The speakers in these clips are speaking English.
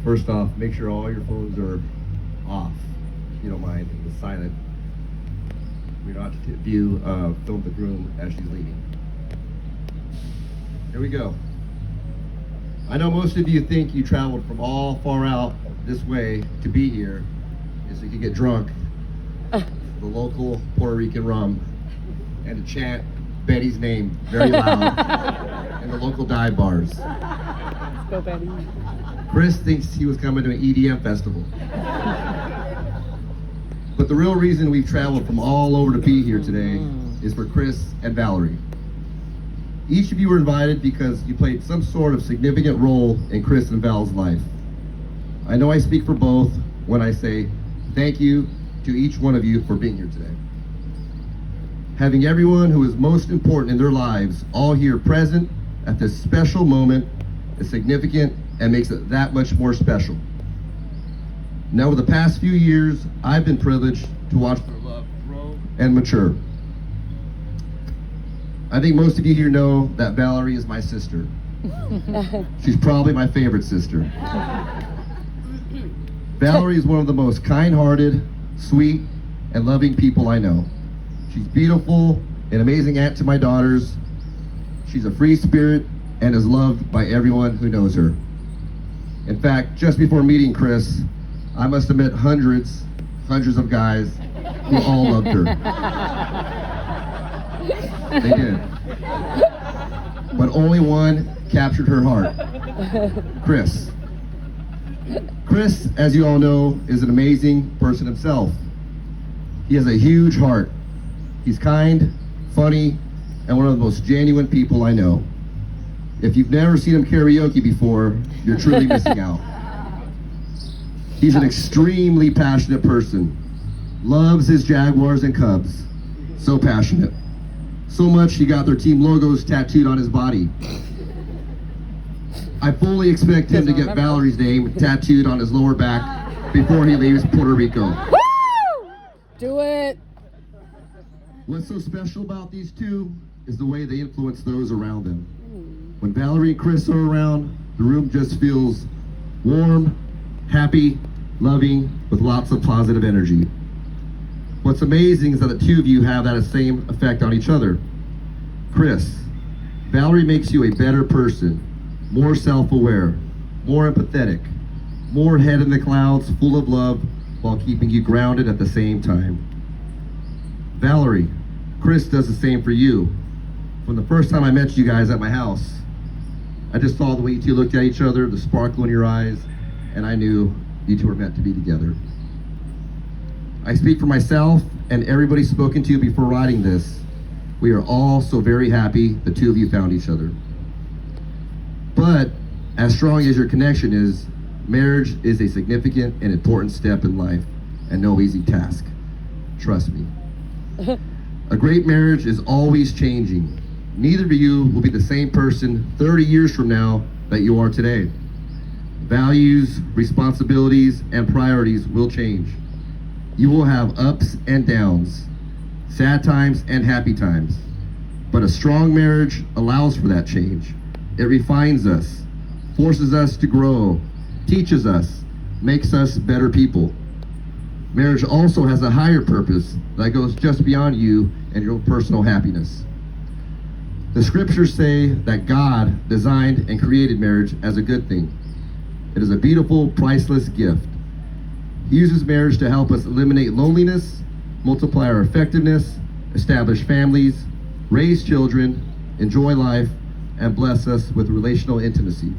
First off, make sure all your phones are off, if you don't mind, it's silent. We're not to view, film the groom as she's leaving. Here we go. I know most of you think you traveled from all far out this way to be here, so you could get drunk, the local Puerto Rican rum, and to chant Betty's name very loud in the local dive bars. Let's go, Betty. Chris thinks he was coming to an EDM festival. But the real reason we've traveled from all over to be here today is for Chris and Valerie. Each of you were invited because you played some sort of significant role in Chris and Val's life. I know I speak for both when I say thank you to each one of you for being here today. Having everyone who is most important in their lives all here present at this special moment is significant and makes it that much more special. Now, over the past few years, I've been privileged to watch their love grow and mature. I think most of you here know that Valerie is my sister. She's probably my favorite sister. Valerie is one of the most kind-hearted, sweet, and loving people I know. She's beautiful, an amazing aunt to my daughters. She's a free spirit and is loved by everyone who knows her. In fact, just before meeting Chris, I must have met hundreds of guys who all loved her. They did. But only one captured her heart. Chris. Chris, as you all know, is an amazing person himself. He has a huge heart. He's kind, funny, and one of the most genuine people I know. If you've never seen him karaoke before, you're truly missing out. He's an extremely passionate person. Loves his Jaguars and Cubs. So passionate. So much he got their team logos tattooed on his body. I fully expect him to get Valerie's name tattooed on his lower back before he leaves Puerto Rico. Woo! Do it. What's so special about these two is the way they influence those around them. When Valerie and Chris are around, the room just feels warm, happy, loving, with lots of positive energy. What's amazing is that the two of you have that same effect on each other. Chris, Valerie makes you a better person, more self-aware, more empathetic, more head in the clouds, full of love, while keeping you grounded at the same time. Valerie, Chris does the same for you. From the first time I met you guys at my house, I just saw the way you two looked at each other, the sparkle in your eyes, and I knew you two were meant to be together. I speak for myself and everybody spoken to before writing this. We are all so very happy the two of you found each other. But as strong as your connection is, marriage is a significant and important step in life and no easy task. Trust me. A great marriage is always changing. Neither of you will be the same person 30 years from now that you are today. Values, responsibilities, and priorities will change. You will have ups and downs, sad times and happy times. But a strong marriage allows for that change. It refines us, forces us to grow, teaches us, makes us better people. Marriage also has a higher purpose that goes just beyond you and your personal happiness. The scriptures say that God designed and created marriage as a good thing. It is a beautiful, priceless gift. He uses marriage to help us eliminate loneliness, multiply our effectiveness, establish families, raise children, enjoy life, and bless us with relational intimacy.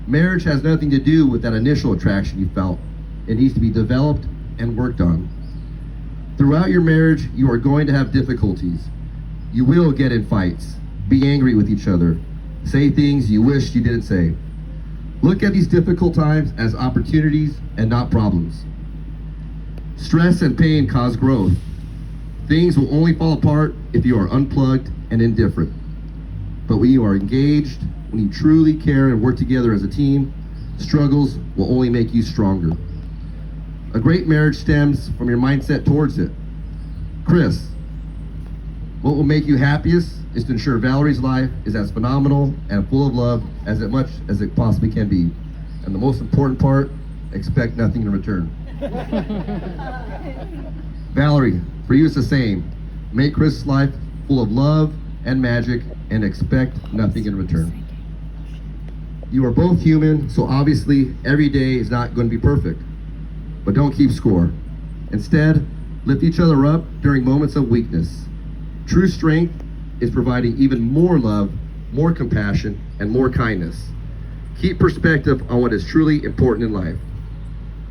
Marriage has nothing to do with that initial attraction you felt. It needs to be developed and worked on. Throughout your marriage, you are going to have difficulties. You will get in fights, be angry with each other, say things you wish you didn't say. Look at these difficult times as opportunities and not problems. Stress and pain cause growth. Things will only fall apart if you are unplugged and indifferent. But when you are engaged, when you truly care and work together as a team, struggles will only make you stronger. A great marriage stems from your mindset towards it. Chris, what will make you happiest is to ensure Valerie's life is as phenomenal and full of love as much as it possibly can be. And the most important part, expect nothing in return. Valerie, for you it's the same. Make Chris' life full of love and magic and expect nothing in return. You are both human, so obviously every day is not going to be perfect. But don't keep score. Instead, lift each other up during moments of weakness. True strength is providing even more love, more compassion, and more kindness. Keep perspective on what is truly important in life.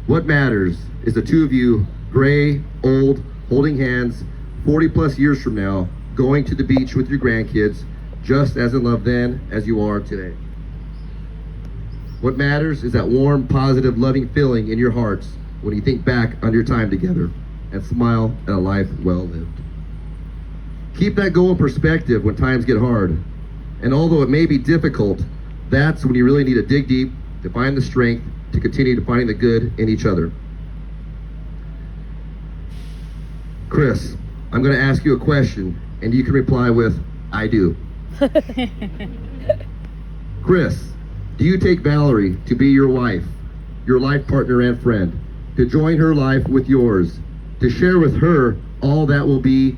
What matters is the two of you, gray, old, holding hands, 40 plus years from now, going to the beach with your grandkids, just as in love then as you are today. What matters is that warm, positive, loving feeling in your hearts when you think back on your time together and smile at a life well lived. Keep that goal in perspective when times get hard. And although it may be difficult, that's when you really need to dig deep to find the strength to continue to finding the good in each other. Chris, I'm going to ask you a question, and you can reply with, I do. Chris, do you take Valerie to be your wife, your life partner and friend, to join her life with yours, to share with her all that will be,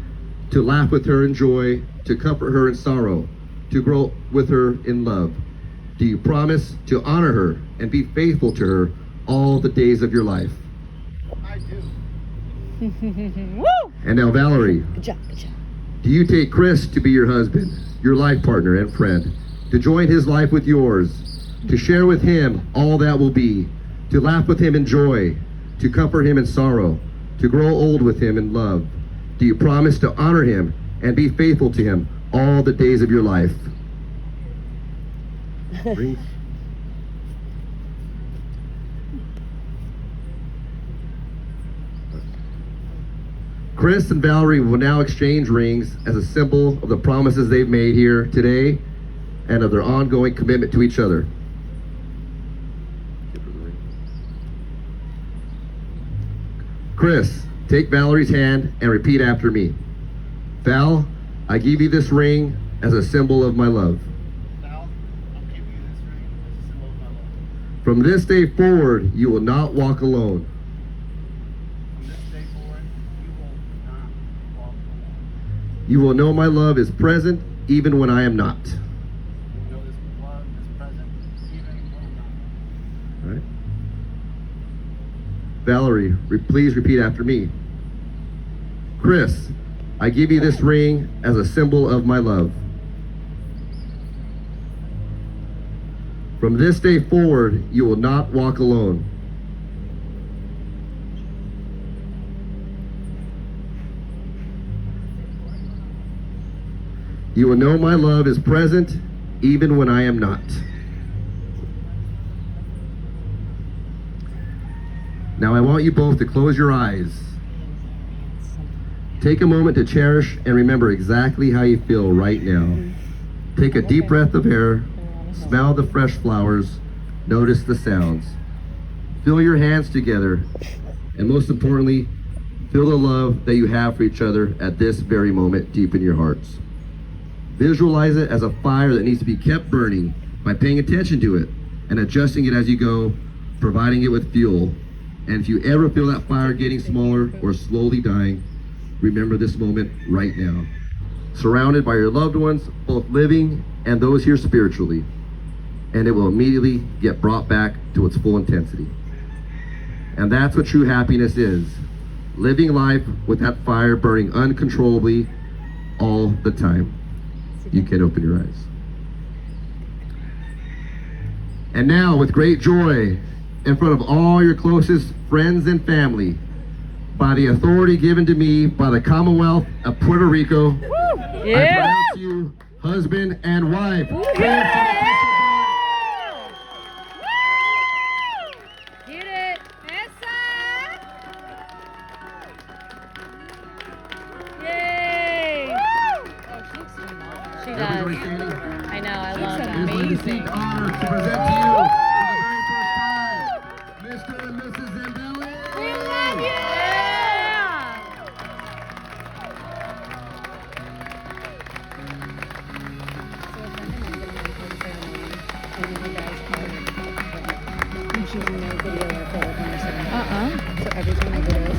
to laugh with her in joy, to comfort her in sorrow, to grow with her in love? Do you promise to honor her and be faithful to her all the days of your life? I do. Woo! And now, Valerie, Good job, good job. do you take Chris to be your husband, your life partner and friend, to join his life with yours, to share with him all that will be, to laugh with him in joy, to comfort him in sorrow, to grow old with him in love? Do you promise to honor him and be faithful to him all the days of your life? Rings. Chris and Valerie will now exchange rings as a symbol of the promises they've made here today and of their ongoing commitment to each other. Chris, take Valerie's hand and repeat after me. Val, I give you this ring as a symbol of my love. Val, I'll give you this ring as a symbol of my love. From this day forward, you will not walk alone. From this day forward, you will not walk alone. You will know my love is present even when I am not. You know this love is present even when I'm not. All right. Valerie, please repeat after me. Chris, I give you this ring as a symbol of my love. From this day forward, you will not walk alone. You will know my love is present even when I am not. Now I want you both to close your eyes. Take a moment to cherish and remember exactly how you feel right now. Take a deep breath of air, smell the fresh flowers, notice the sounds. Feel your hands together, and most importantly, feel the love that you have for each other at this very moment deep in your hearts. Visualize it as a fire that needs to be kept burning by paying attention to it and adjusting it as you go, providing it with fuel. And if you ever feel that fire getting smaller or slowly dying, remember this moment right now. Surrounded by your loved ones, both living and those here spiritually. And it will immediately get brought back to its full intensity. And that's what true happiness is. Living life with that fire burning uncontrollably all the time. You can open your eyes. And now, with great joy, in front of all your closest friends and family, by the authority given to me by the Commonwealth of Puerto Rico, I pronounce you husband and wife. Get it. Yay. She Everybody does. standing. I know, I love It that. is my distinct honor to present to you for the very first time, Mr. and Mrs. Zambelli. We love you. choosing no video or photo conversation. Uh-uh. So every time I video,